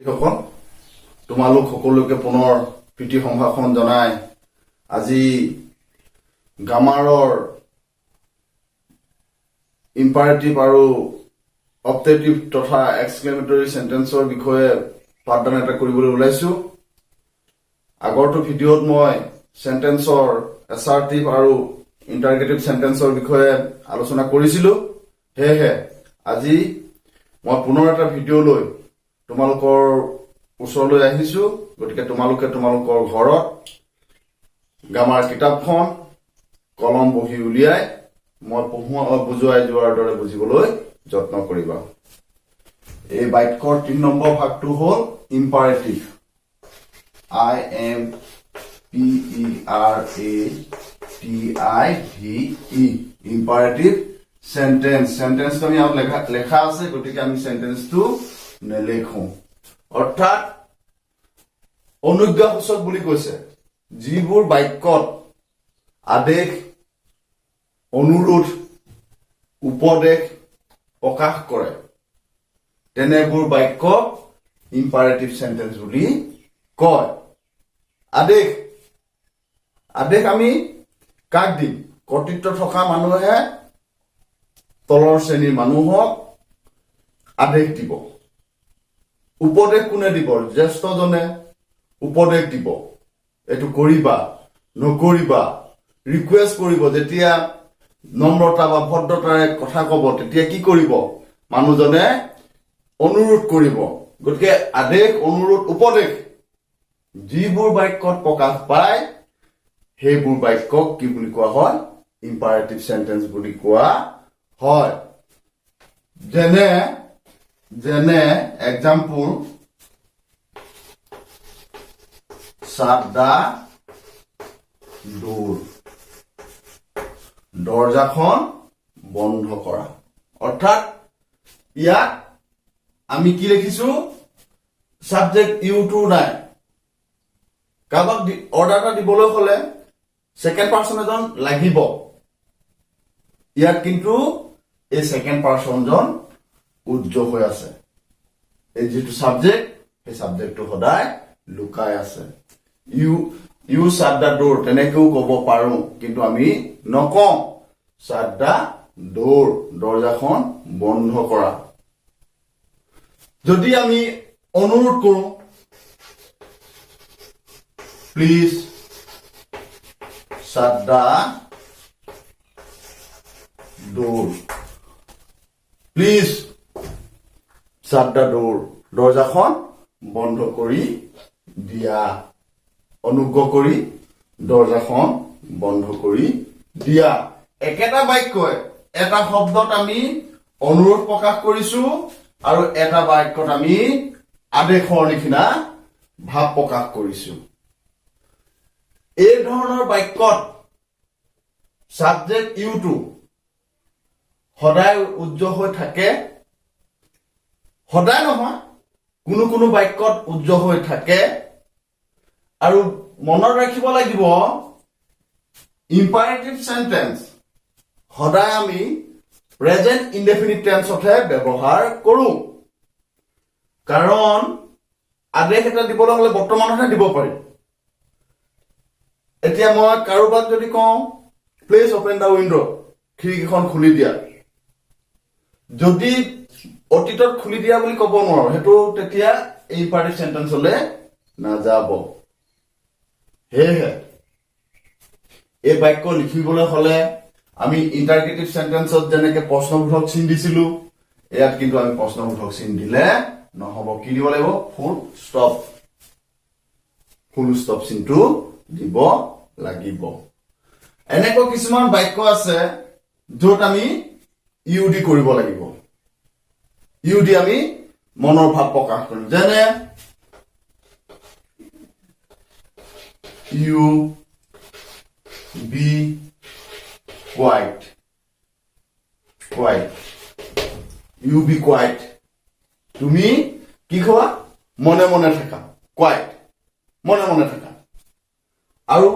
সকল তোমালোক সকলোকে পুনৰ প্ৰীতি সম্ভাষণ জনাই আজি গ্ৰামাৰৰ ইম্পাৰেটিভ আৰু অপটেটিভ তথা এক্সক্লেমেটৰী সেন্টেন্সৰ বিষয়ে পাঠদান এটা কৰিবলৈ ওলাইছো। আগৰটো ভিডিঅ'ত মই সেন্টেন্সৰ এছাৰ্টিভ আৰু ইন্টাৰগেটিভ সেন্টেন্সৰ বিষয়ে আলোচনা কৰিছিলো। হেহে আজি মই পুনৰ এটা ভিডিঅ' লৈ তোমালোকৰ ওচৰলৈ আহিছো। গতিকে তোমালোকে তোমালোকৰ ঘৰত গ্ৰামাৰ কিতাপখন কলম বহি উলিয়াই মই বুজুৱাই যোৱাৰ দৰে বুজিবলৈ যত্ন কৰিবা। এই বাক্যৰ ৩ নম্বৰ ভাগটো হ'ল ইম্পাৰেটিভ। IMPERATIVE imperative sentence. সেন্টেন্সটো আমি ইয়াত লেখা আছে, গতিকে আমি সেন্টেন্সটো নেলেখো। অৰ্থাৎ অনুজ্ঞাসূচক বুলি কৈছে যিবোৰ বাক্যত আদেশ, অনুৰোধ, উপদেশ প্ৰকাশ কৰে তেনেবোৰ বাক্য ইম্পাৰেটিভ সেন্টেন্স বুলি কয়। আদেশ আমি কাক দিম? কৰ্তৃত্ব থকা মানুহে তলৰ শ্ৰেণীৰ মানুহক আদেশ দিব। উপদেশ কোনে দিব? জ্যেষ্ঠজনে উপদেশ দিব, এইটো কৰিবা নকৰিবা, ৰিকুৱেষ্ট কৰিব। যেতিয়া নম্ৰতা বা ভদ্ৰতাৰে কথা কব তেতিয়া কি কৰিব? মানুহজনে অনুৰোধ কৰিব। গতিকে আদেশ, অনুৰোধ, উপদেশ যিবোৰ বাক্যত প্ৰকাশ পায় সেইবোৰ বাক্যক কি বুলি কোৱা হয়? ইম্পাৰেটিভ সেন্টেন্স বুলি কোৱা হয়। যেনে এক্সাম্পল, shut the door, দৰজাখন বন্ধ কৰা। অৰ্থাৎ ইয়াত আমি কি লিখিছো? সাবজেক্ট ইউটো নাই। কাৰোবাক অৰ্ডাৰ এটা দিবলৈ হলে সেকেন্ড পাৰ্সন এজন লাগিব। ইয়াত কিন্তু এই সেকেন্ড পাৰ্সনজন উজ্জ্বল হৈ আছে। এই যেটো সাবজেক্ট, সেই সাবজেক্টটো সদায় লুকাই আছে। ইউ shut the door তেনেকেও ক'ব পাৰো, কিন্তু আমি নকওঁ। shut the door, দৰজাখন বন্ধ কৰা। যদি আমি অনুৰোধ কৰো, please shut the door, please shut the door, দৰজাখন বন্ধ কৰি দিয়া। অনুগ্ৰহ কৰি দৰজাখন বন্ধ কৰি দিয়া। একেটা বাক্যই এটা শব্দত আমি অনুৰোধ প্ৰকাশ কৰিছো আৰু এটা বাক্যত আমি আদেশৰ নিচিনা ভাৱ প্ৰকাশ কৰিছো। এই ধৰণৰ বাক্যত সাবজেক্ট ইউটো সদায় উজ্জ্বল হৈ থাকে। সদায় নহয়, কোনো বাক্যত উজ্জ্বল হৈ থাকে। আৰু মনত ৰাখিব লাগিব, ইম্পাৰেটিভ সেন্টেন্স সদায় আমি প্ৰেজেন্ট ইনডেফিনিট টেন্সতহে ব্যৱহাৰ কৰো। কাৰণ আদেশ এটা দিবলৈ হলে বৰ্তমানতহে দিব পাৰি। এতিয়া মই কাৰোবাক যদি কওঁ প্লিজ অপেন দা উইন্ডো, খিৰিকীখন খুলি দিয়া, যদি অতীতত খুলি দিয়া বুলি ক'ব নোৱাৰো, সেইটো তেতিয়া ইম্পাৰেটিভ সেন্টেন্সলৈ নাযাব। সেয়েহে এই বাক্য লিখিবলৈ হলে আমি ইন্টাৰগেটিভ সেন্টেন্সত যেনেকে প্ৰশ্নবোধক চিন দিছিলো, ইয়াত কিন্তু আমি প্ৰশ্নবোধক চিন দিলে নহব। কি দিব লাগিব? ফুল ষ্টপ চিনটো দিব লাগিব। এনেকৈ কিছুমান বাক্য আছে য'ত আমি ইউডি কৰিব লাগিব। ইউডি আমি মনৰ ভাৱ প্ৰকাশ কৰিম। যেনে you be quiet, you be quiet, তুমি কি খোৱা? মনে মনে থাকা। quiet, মনে মনে থাকা। আৰু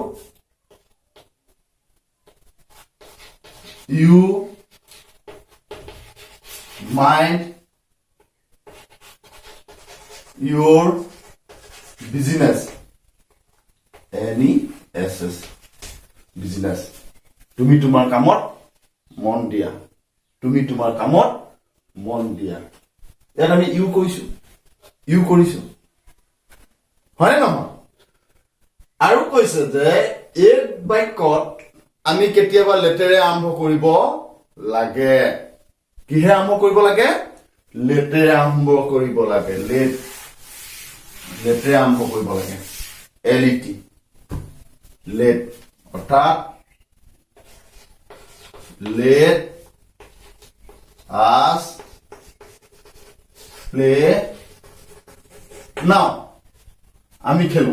you mind your business. NESS. Business. তুমি তোমাৰ কামত মন দিয়া। তুমি তোমাৰ কামত মন দিয়া। ইয়াত আমি ইউ কৰিছো। হয় নহয়? আৰু কৈছে যে এই বাক্যত আমি কেতিয়াবা লেটেৰে আৰম্ভ কৰিব লাগে। কিহে আৰম্ভ কৰিব লাগে? লেটেৰে আৰম্ভ কৰিব লাগে। লেটেৰে আৰম্ভ কৰিব লাগে। LET লেট অৰ্থাৎ let us play now. আমি খেলো।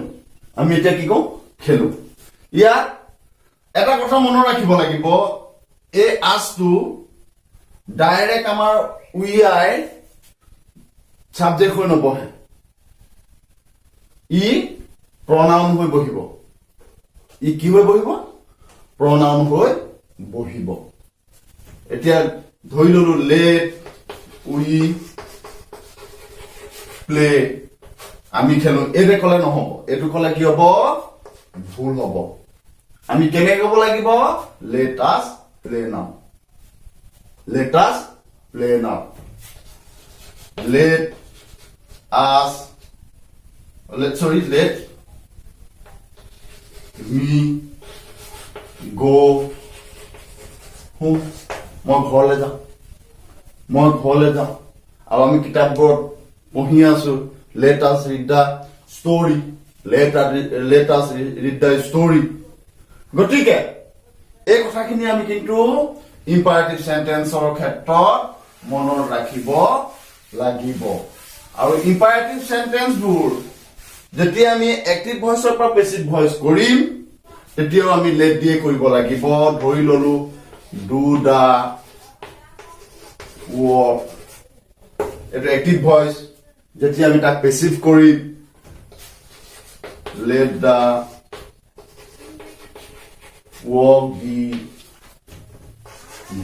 আমি এতিয়া কি কওঁ? খেলো। ইয়াত এটা কথা মনত ৰাখিব লাগিব, এই আছটো ডাইৰেক্ট আমাৰ উই আই সাবজেক্ট হৈ নবহে। ই প্ৰনাউন হৈ বহিব। ই কি হৈ বহিব? প্ৰনাউন হৈ বহিব। এতিয়া ধৰি ললো লেট উই প্লে, আমি খেলো। এইটো কলে নহব। এইটো কলে কি হব? ভুল হব। আমি কেনেকে কব লাগিব? লেট আছ প্লে নাও। লেট আছ প্লে নাও। Let us let me go home. মই ঘৰলৈ যাওঁ। আৰু আমি কিতাপবোৰত পঢ়ি আছো let us read the story. let us read the story. গতিকে এই কথাখিনি আমি কিন্তু ইম্পাৰেটিভ সেন্টেন্সৰ ক্ষেত্ৰত মনত ৰাখিব লাগিব। আৰু ইম্পাৰেটিভ সেন্টেন্সবোৰ যেতিয়া আমি এক্টিভ ভইচৰ পৰা পেছিভ ভইচ কৰিম তেতিয়াও আমি লেট দিয়ে কৰিব লাগিব। ধৰি ললো ডু দা ৱৰ্ক, এইটো এক্টিভ ভইচ। যেতিয়া আমি তাক পেছিভ কৰিম let the work be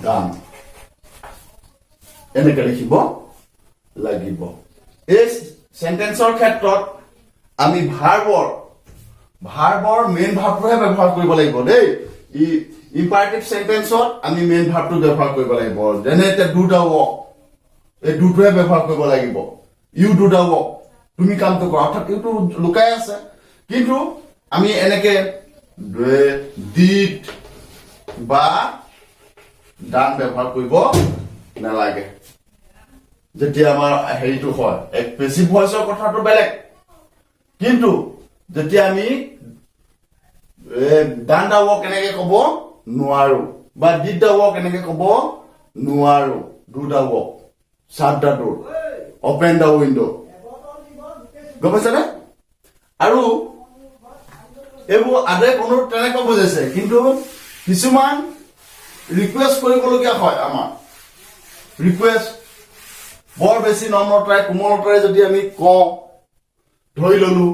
done, এনেকে লিখিব লাগিব। এই সেন্টেন্সৰ ক্ষেত্ৰত আমি ভাৰ্বৰ মেইন ভাৰ্বটোহে ব্যৱহাৰ কৰিব লাগিব দেই। ইম্পাৰেটিভ সেন্টেন্সত আমি মেইন ভাৰ্বটো ব্যৱহাৰ কৰিব লাগিব। যেনে এতিয়া ডু দা ৱৰ্ক, এই ডুটোহে ব্যৱহাৰ কৰিব লাগিব। ইউ ডু দা ৱৰ্ক, তুমি কামটো কৰা, অৰ্থাৎ ইউটো লুকাই আছে। কিন্তু আমি এনেকে ডিড বা ডান ব্যৱহাৰ কৰিব নালাগে। যেতিয়া আমাৰ হেৰিটো হয় পেছিভ ভইচৰ কথাটো বেলেগ, কিন্তু যেতিয়া আমি ডান দা ৱৰ্ক এনেকে কব নোৱাৰো বা ডিড দা ৱৰ্ক এনেকে কব নোৱাৰো। Do the work, shut the door, open the window, গম পাইছানে? আৰু এইবোৰ আদে কোনো তেনেকৈ বুজাইছে, কিন্তু কিছুমান ৰিকুৱেষ্ট কৰিবলগীয়া হয়। আমাৰ ৰিকুৱেষ্ট বৰ বেছি নম্ৰতাৰে কোমলতাৰে যদি আমি কওঁ, ধৰি ললো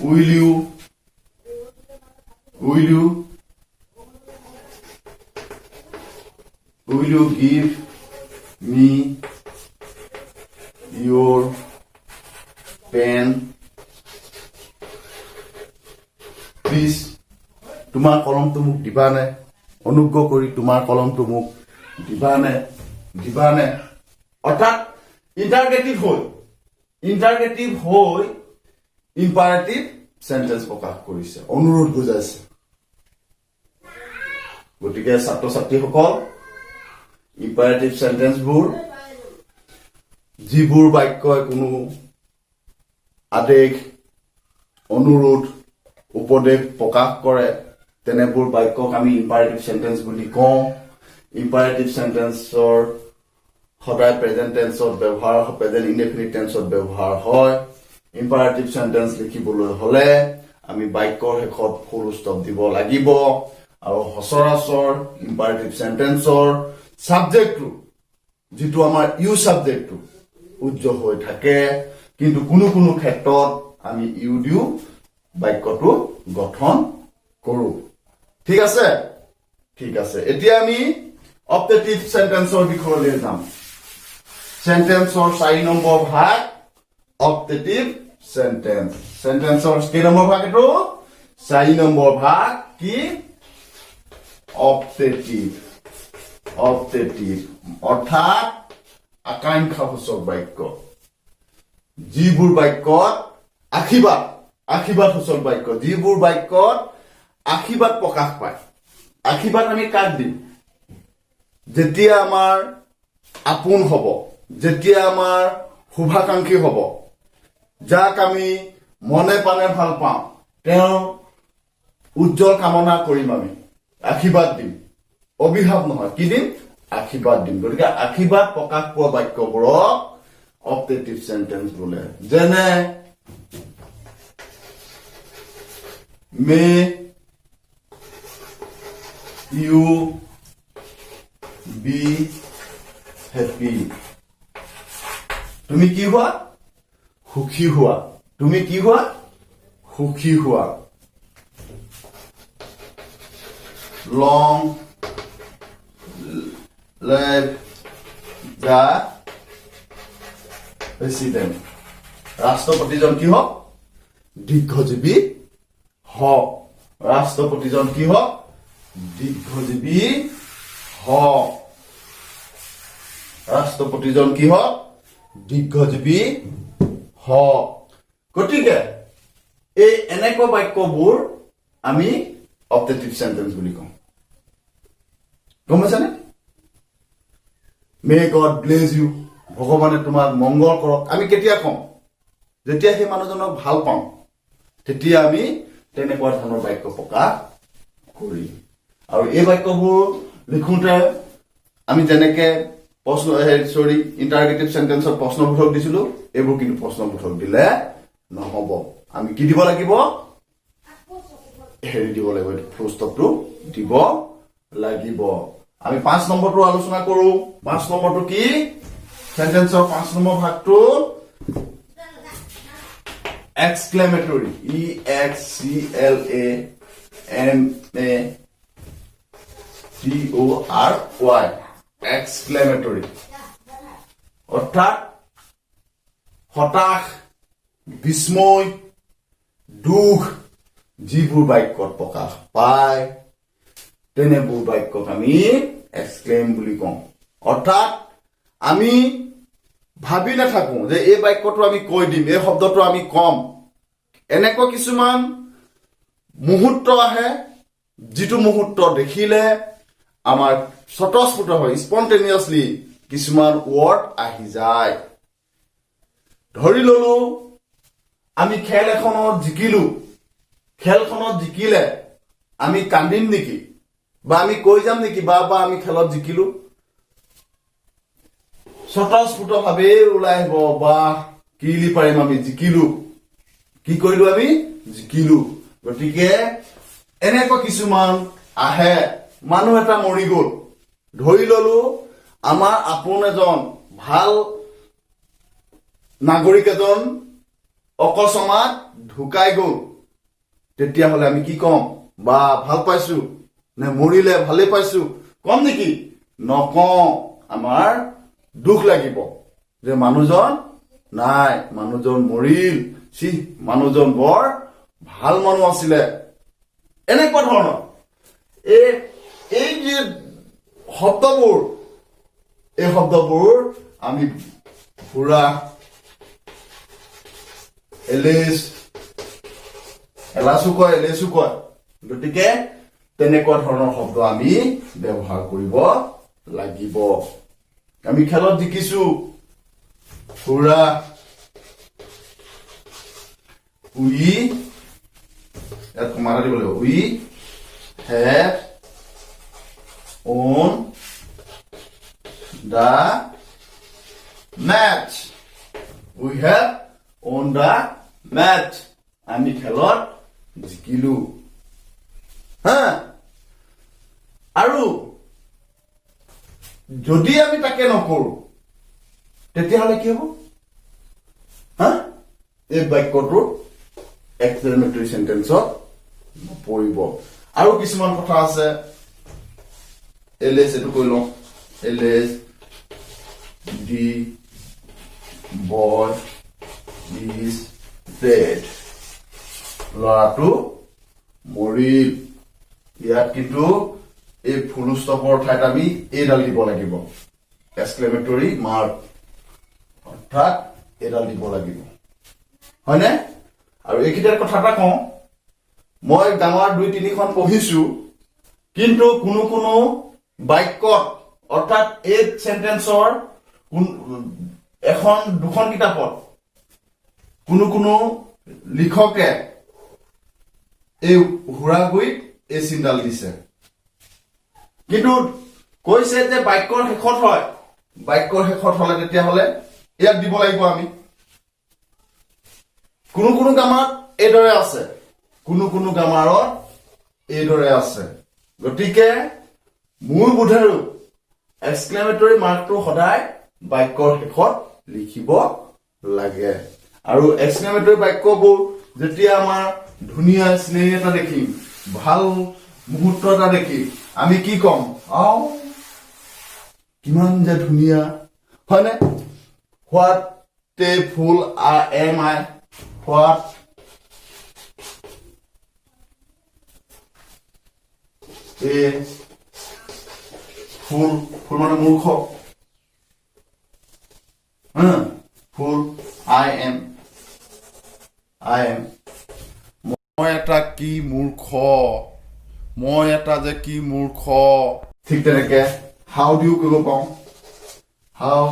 will you give me your pen please? তোমাৰ কলমটো মোক দিবানে? অনুগ্ৰহ কৰি তোমাৰ কলমটো মোক দিবানে? অৰ্থাৎ ইন্টাৰগেটিভ হৈ ইম্পাৰেটিভ সেন্টেন্স প্ৰকাশ কৰিছে, অনুৰোধ বুজাইছে। গতিকে ছাত্ৰ ছাত্ৰীসকল, ইম্পাৰেটিভ সেন্টেন্সবোৰ যিবোৰ বাক্যই কোনো আদেশ, অনুৰোধ, উপদেশ প্ৰকাশ কৰে তেনেবোৰ বাক্যক আমি ইম্পাৰেটিভ সেন্টেন্স বুলি কওঁ। ইম্পাৰেটিভ সেন্টেন্সৰ সদায় প্ৰেজেন্ট টেন্সত ব্যৱহাৰ হয়, প্ৰেজেন্ট ইনডেফিনিট টেন্সত ব্যৱহাৰ হয়। ইম্পাৰেটিভ সেন্টেন্স লিখিবলৈ হলে আমি বাক্যৰ শেষত ফুল ষ্টপ দিব লাগিব। আৰু সচৰাচৰ ইম্পাৰেটিভ সেন্টেন্সৰ সাবজেক্টটো, যিটো আমাৰ ইউ সাবজেক্টটো, উজ্জ্বল হৈ থাকে। কিন্তু কোনো কোনো ক্ষেত্ৰত আমি ইউ দিও বাক্যটো গঠন কৰো। ঠিক আছে। এতিয়া আমি অপটেটিভ সেন্টেন্সৰ বিষয়লৈ যাম। সেন্টেন্সৰ 4 নম্বৰ ভাগ অপটেটিভ সেন্টেন্স সেন্টেন্সৰ কেই নম্বৰ ভাগ এটো 4 নম্বৰ ভাগ কি অপটেটিভ অপটেটিভ অৰ্থাৎ আকাংক্ষাসূচক বাক্য যিবোৰ বাক্যত আশীৰ্বাদ সূচক বাক্য যিবোৰ বাক্যত আশীৰ্বাদ প্ৰকাশ পায় আশীৰ্বাদ আমি কাক দিম যেতিয়া আমাৰ আপোন হ'ব যেতিয়া আমাৰ শুভাকাংক্ষী হ'ব যাক আমি মনে প্ৰাণে ভাল পাওঁ তেওঁ উজ্জ্বল কামনা কৰিম আমি আশীৰ্বাদ দিম অভিশাপ নহয় কি দিম আশীৰ্বাদ দিম গতিকে আশীৰ্বাদ প্ৰকাশ পোৱা বাক্যবোৰক অপটেটিভ সেন্টেন্স বোলে যেনে may you be happy তুমি কি হোৱা সুখী হোৱা তুমি কি হোৱা সুখী হোৱা long live the president ৰাষ্ট্ৰপতিজন কি হওক দীৰ্ঘজীৱী হওক ৰাষ্ট্ৰপতিজন কি হওক দীৰ্ঘজীৱী হওক ৰাষ্ট্ৰপতিজন কি হওক দীৰ্ঘজীৱী হওক গতিকে এই এনেকুৱা বাক্যবোৰ আমি অপটেটিভ সেন্টেন্স বুলি কওঁ গম পাইছানে মে গড ব্লেছ ইউ ভগৱানে তোমাক মংগল কৰক আমি কেতিয়া কওঁ যেতিয়া সেই মানুহজনক ভাল পাওঁ তেতিয়া আমি তেনেকুৱা ধৰণৰ বাক্য প্ৰকাশ কৰিম আৰু এই বাক্যবোৰ লিখোঁতে আমি যেনেকে প্ৰশ্ন ইন্টাৰগেটিভ সেন্টেন্সত প্ৰশ্নবোধক দিছিলো এইবোৰ কিন্তু প্ৰশ্নবোধক দিলে নহব আমি কি দিব লাগিব হেৰি দিব লাগিব ফুল ষ্টপটো দিব লাগিব আমি 5 নম্বৰটো আলোচনা কৰো 5 নম্বৰটো কি সেন্টেন্সৰ 5 নম্বৰ ভাগটো exclamatory exclamatory exclamatory অৰ্থাৎ হতাশ বিস্ময় দুখ যিবোৰ বাক্যত প্ৰকাশ পায় তেনেবোৰ বাক্যক আমি এক্সক্লেম বুলি কওঁ অৰ্থাৎ আমি ভাবি নাথাকো যে এই বাক্যটো আমি কৈ দিম এই শব্দটো আমি কম এনেকুৱা কিছুমান মুহূৰ্ত আহে যিটো মুহূৰ্ত দেখিলে আমাৰ স্বতঃস্ফূৰ্ত হয় স্পন্টেনিয়াছলি কিছুমান ৱৰ্ড আহি যায় ধৰি ললো আমি খেল এখনত জিকিলো খেলখনত জিকিলে আমি কান্দিম নেকি বা আমি কৈ যাম নেকি বা আমি খেলত জিকিলো স্বতঃস্ফূৰ্তভাৱে ওলাই আহিব বা কিলি পাৰিম আমি জিকিলো কি কৰিলো আমি জিকিলো গতিকে এনেকুৱা কিছুমান আহে মানুহ এটা মৰি গ'ল ধৰি ললো আমাৰ আপোন এজন ভাল নাগৰিক এজন অকস্মাত ঢুকাই গ'ল তেতিয়াহ'লে আমি কি কম বা ভাল পাইছো নে মৰিলে ভালে পাইছো কম নেকি নকওঁ আমাৰ দুখ লাগিব যে মানুহজন নাই মানুহজন মৰিল মানুহজন বৰ ভাল মানুহ আছিলে এনেকুৱা ধৰণৰ এই যে শব্দবোৰ আমি পুৰা এলাচু কয় গতিকে তেনেকুৱা ধৰণৰ শব্দ আমি ব্যৱহাৰ কৰিব লাগিব আমি খেলত জিকিছো পুৰা মাৰা দিব লাগিব উই have won the match we have won the match আমি খেলত জিকিলো আৰু যদি আমি তাকে নকৰো তেতিয়াহ'লে কি হ'ব এই বাক্যটো এক্সক্লেমেটৰী সেন্টেন্সত নপৰিব আৰু কিছুমান কথা আছে এলএছ এটো কৈ লওঁ LS D boy is dead. ল'ৰাটো মৰিল। ইয়াত কিন্তু এই ফুল ষ্টপৰ ঠাইত আমি এইডাল দিব লাগিব, এক্সক্লেমেটৰী মাৰ্ক, অৰ্থাৎ এইডাল দিব লাগিব, হয়নে? আৰু এইকেইটাৰ কথা এটা কওঁ, মই ডাঙৰ 2-3খন পঢ়িছো, কিন্তু কোনো কোনো বাক্যত অৰ্থাৎ এই সেন্টেন্সৰ এখন 2খন কিতাপত কোনো কোনো লিখকে এই হুৰাগুৰিত এই চিনডাল দিছে, কিন্তু কৈছে যে বাক্যৰ শেষত হয়, বাক্যৰ শেষত হলে তেতিয়াহলে ইয়াত দিব লাগিব আমি। কোনো কোনো গ্ৰামাৰত এইদৰে আছে, কোনো কোনো গ্ৰামাৰত এইদৰে আছে। গতিকে মোৰ বোধেৰো এক্সক্লেমেটৰী মাৰ্কটো সদায় বাক্যৰ শেষত লিখিব লাগে। আৰু এক্সক্লেমেটৰী বাক্যবোৰ যেতিয়া আমাৰ ধুনীয়া স্নেহ এটা দেখিম, ভাল মুহূৰ্ত এটা দেখিম, আমি কি কম? কিমান যে ধুনীয়া, হয়নে? What a fool am I, what a fool, fool মানে মূৰ্খ, ফুল আই এম, মই এটা কি মূৰ্খ, মই এটা যে কি মূৰ্খ। ঠিক তেনেকে হাউ দিও কৰিব পাওঁ, how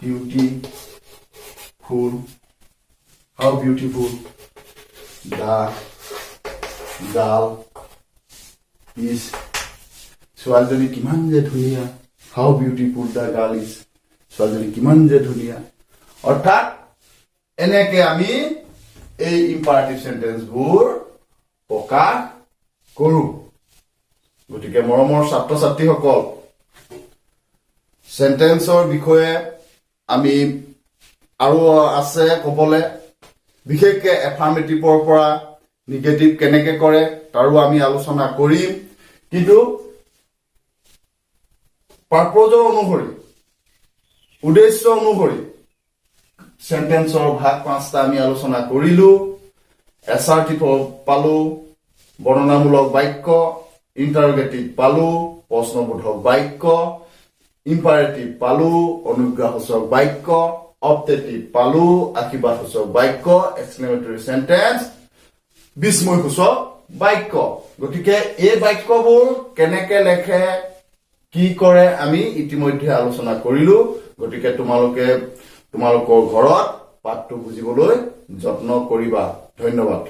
beautiful, how beautiful the girl is, ছোৱালীজনী কিমান যে ধুনীয়া, how beautiful the girl is, ছোৱালীজনী কিমান যে ধুনীয়া। অৰ্থাৎ এনেকে আমি এই ইম্পাৰেটিভ সেন্টেন্সবোৰ প্ৰকাশ কৰো। গতিকে মৰমৰ ছাত্ৰ ছাত্ৰীসকল, সেন্টেন্সৰ বিষয়ে আমি আৰু আছে কবলে, বিশেষকে এফাৰ্মেটিভৰ পৰা নিগেটিভ কেনেকে কৰে তাৰো আমি আলোচনা কৰিম, কিন্তু পাৰপজৰ অনুসৰি, উদ্দেশ্য অনুসৰি সেন্টেন্সৰ ভাগ 5টা আমি আলোচনা কৰিলো। এছাৰ্টিভ পালো, বৰ্ণনামূলক বাক্য, ইণ্টাৰগেটিভ পালো, প্ৰশ্নবোধক বাক্য, ইম্পাৰেটিভ পালো, অনুজ্ঞাসূচক বাক্য, অপটেটিভ পালো, আশীৰ্বাদসূচক বাক্য, এক্সক্লেমেটৰী সেন্টেন্স, বিস্ময়সূচক বাক্য। গতিকে এই বাক্যবোৰ কেনেকে লেখে, কি কৰে আমি ইতিমধ্যে আলোচনা কৰিলো। গতিকে তোমালোকৰ ঘৰত পাঠটো বুজিবলৈ যত্ন কৰিবা। ধন্যবাদ।